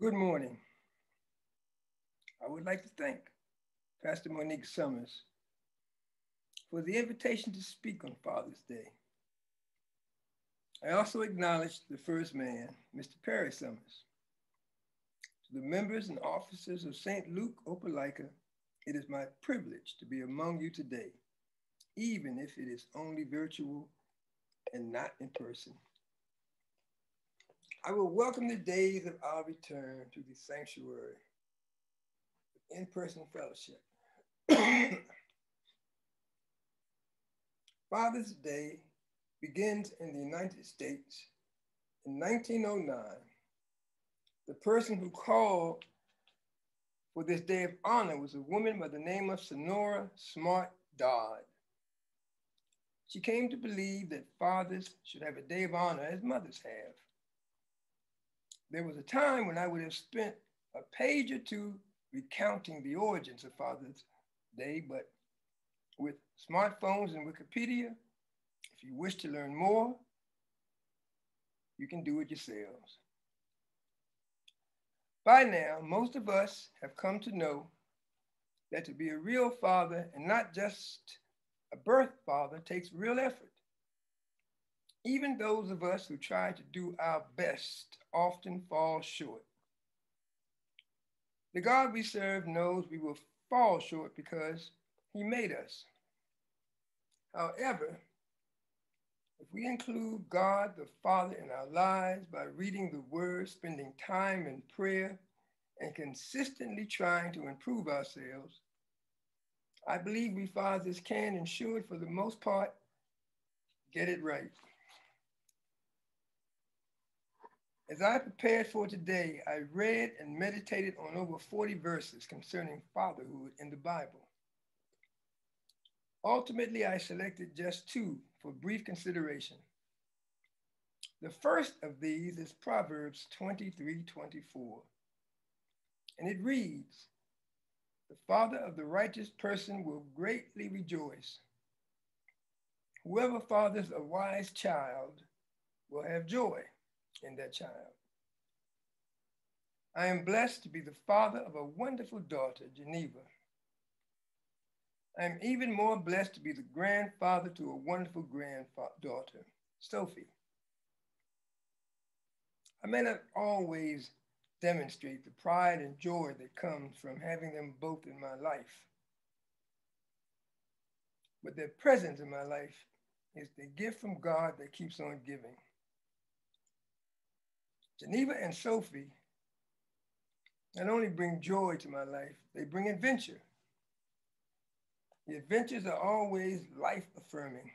Good morning. I would like to thank Pastor Monique Summers for the invitation to speak on Father's Day. I also acknowledge the first man, Mr. Perry Summers. To the members and officers of St. Luke, Opelika, it is my privilege to be among you today, even if it is only virtual and not in person. I will welcome the days of our return to the sanctuary, in-person fellowship. Father's Day begins in the United States in 1909. The person who called for this day of honor was a woman by the name of Sonora Smart Dodd. She came to believe that fathers should have a day of honor as mothers have. There was a time when I would have spent a page or two recounting the origins of Father's Day, but with smartphones and Wikipedia, if you wish to learn more, you can do it yourselves. By now, most of us have come to know that to be a real father and not just a birth father takes real effort. Even those of us who try to do our best often fall short. The God we serve knows we will fall short because he made us. However, if we include God the Father in our lives by reading the Word, spending time in prayer, and consistently trying to improve ourselves, I believe we fathers can and should, for the most part, get it right. As I prepared for today, I read and meditated on over 40 verses concerning fatherhood in the Bible. Ultimately, I selected just two for brief consideration. The first of these is Proverbs 23:24, and it reads, "The father of the righteous person will greatly rejoice. Whoever fathers a wise child will have joy in that child." I am blessed to be the father of a wonderful daughter, Geneva. I am even more blessed to be the grandfather to a wonderful granddaughter, Sophie. I may not always demonstrate the pride and joy that comes from having them both in my life, but their presence in my life is the gift from God that keeps on giving. Geneva and Sophie not only bring joy to my life, they bring adventure. The adventures are always life-affirming.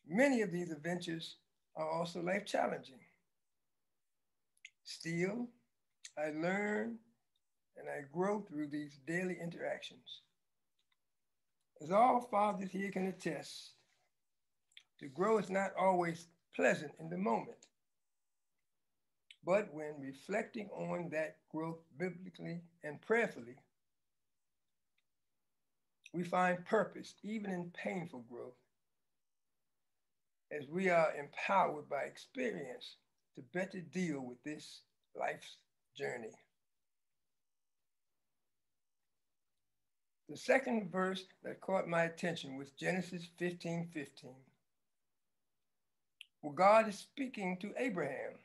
Many of these adventures are also life-challenging. Still, I learn and I grow through these daily interactions. As all fathers here can attest, to grow is not always pleasant in the moment. But when reflecting on that growth biblically and prayerfully, we find purpose even in painful growth, as we are empowered by experience to better deal with this life's journey. The second verse that caught my attention was Genesis 15:15, where God is speaking to Abraham,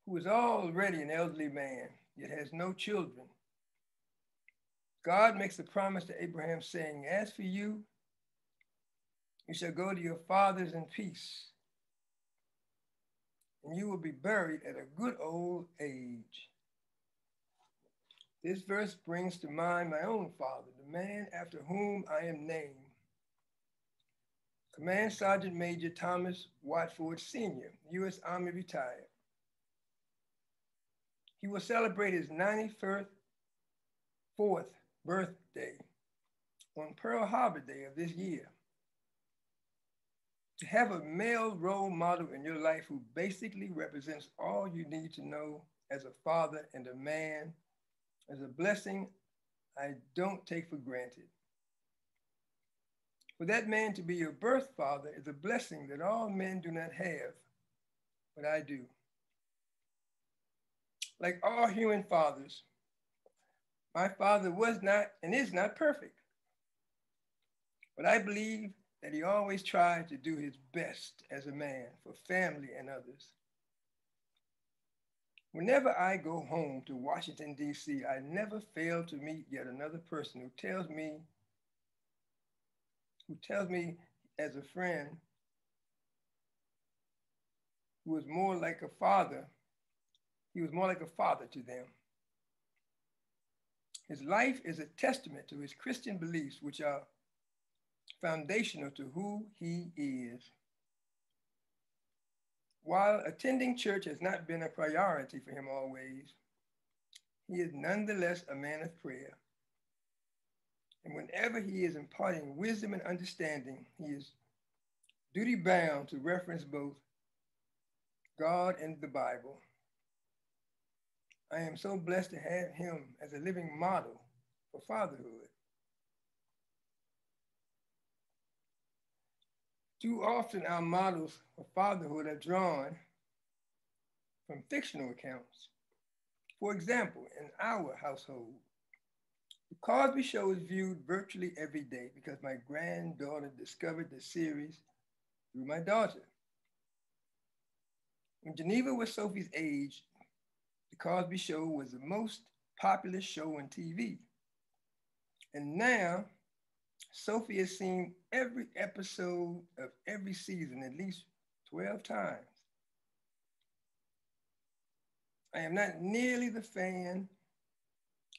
who is already an elderly man, yet has no children. God makes a promise to Abraham saying, "As for you, you shall go to your fathers in peace, and you will be buried at a good old age." This verse brings to mind my own father, the man after whom I am named, Command Sergeant Major Thomas Watford Sr., U.S. Army retired. He will celebrate his 94th birthday on Pearl Harbor Day of this year. To have a male role model in your life who basically represents all you need to know as a father and a man is a blessing I don't take for granted. For that man to be your birth father is a blessing that all men do not have, but I do. Like all human fathers, my father was not and is not perfect, but I believe that he always tried to do his best as a man for family and others. Whenever I go home to Washington, D.C., I never fail to meet yet another person who tells me as a friend who was more like a father, he was more like a father to them. His life is a testament to his Christian beliefs, which are foundational to who he is. While attending church has not been a priority for him always, he is nonetheless a man of prayer. And whenever he is imparting wisdom and understanding, he is duty bound to reference both God and the Bible. I am so blessed to have him as a living model for fatherhood. Too often our models for fatherhood are drawn from fictional accounts. For example, in our household, the Cosby Show is viewed virtually every day because my granddaughter discovered the series through my daughter. When Geneva was Sophie's age, the Cosby Show was the most popular show on TV. And now, Sophie has seen every episode of every season at least 12 times. I am not nearly the fan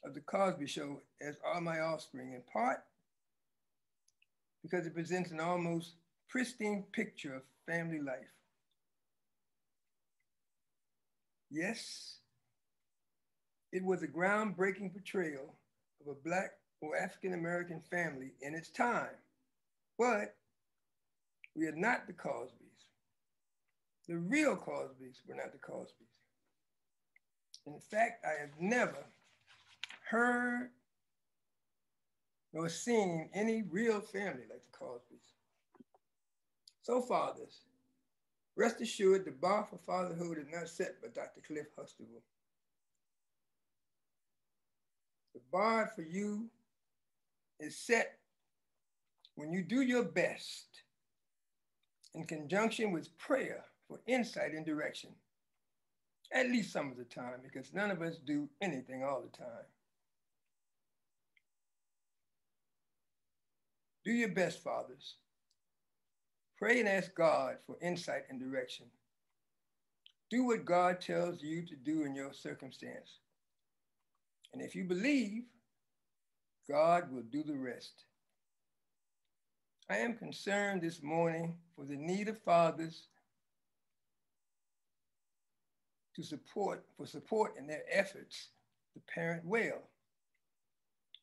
of the Cosby Show as are my offspring, in part because it presents an almost pristine picture of family life. Yes, it was a groundbreaking portrayal of a Black or African American family in its time, but we are not the Cosbys. The real Cosbys were not the Cosbys. In fact, I have never heard nor seen any real family like the Cosbys. So, fathers, rest assured the bar for fatherhood is not set by Dr. Cliff Huxtable. The bar for you is set when you do your best in conjunction with prayer for insight and direction, at least some of the time, because none of us do anything all the time. Do your best, fathers. Pray and ask God for insight and direction. Do what God tells you to do in your circumstance. And if you believe, God will do the rest. I am concerned this morning for the need of fathers for support in their efforts to parent well.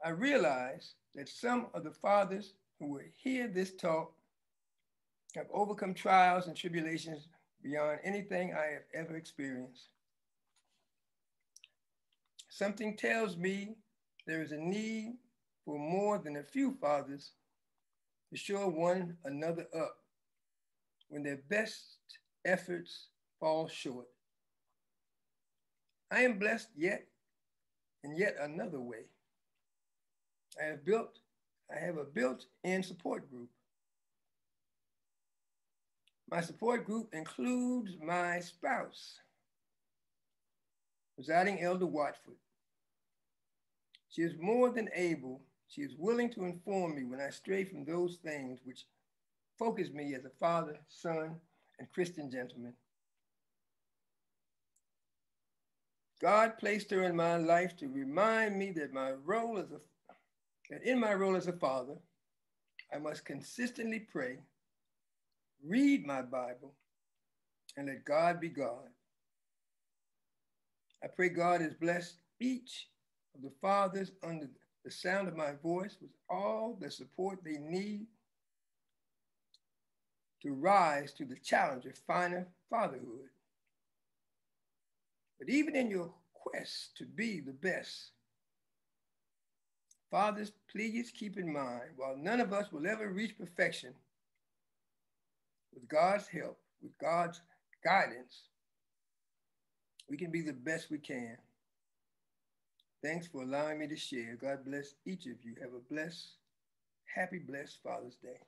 I realize that some of the fathers who will hear this talk have overcome trials and tribulations beyond anything I have ever experienced. Something tells me there is a need for more than a few fathers to shore one another up when their best efforts fall short. I am blessed yet in yet another way. I have a built-in support group. My support group includes my spouse, presiding elder Watford. She is more than able, she is willing to inform me when I stray from those things which focus me as a father, son, and Christian gentleman. God placed her in my life to remind me that in my role as a father, I must consistently pray, read my Bible, and let God be God. I pray God has blessed each of the fathers under the sound of my voice with all the support they need to rise to the challenge of finer fatherhood. But even in your quest to be the best, fathers, please keep in mind, while none of us will ever reach perfection, with God's help, with God's guidance, We can be the best we can. Thanks for allowing me to share. God bless each of you. Have a blessed, happy, blessed Father's Day.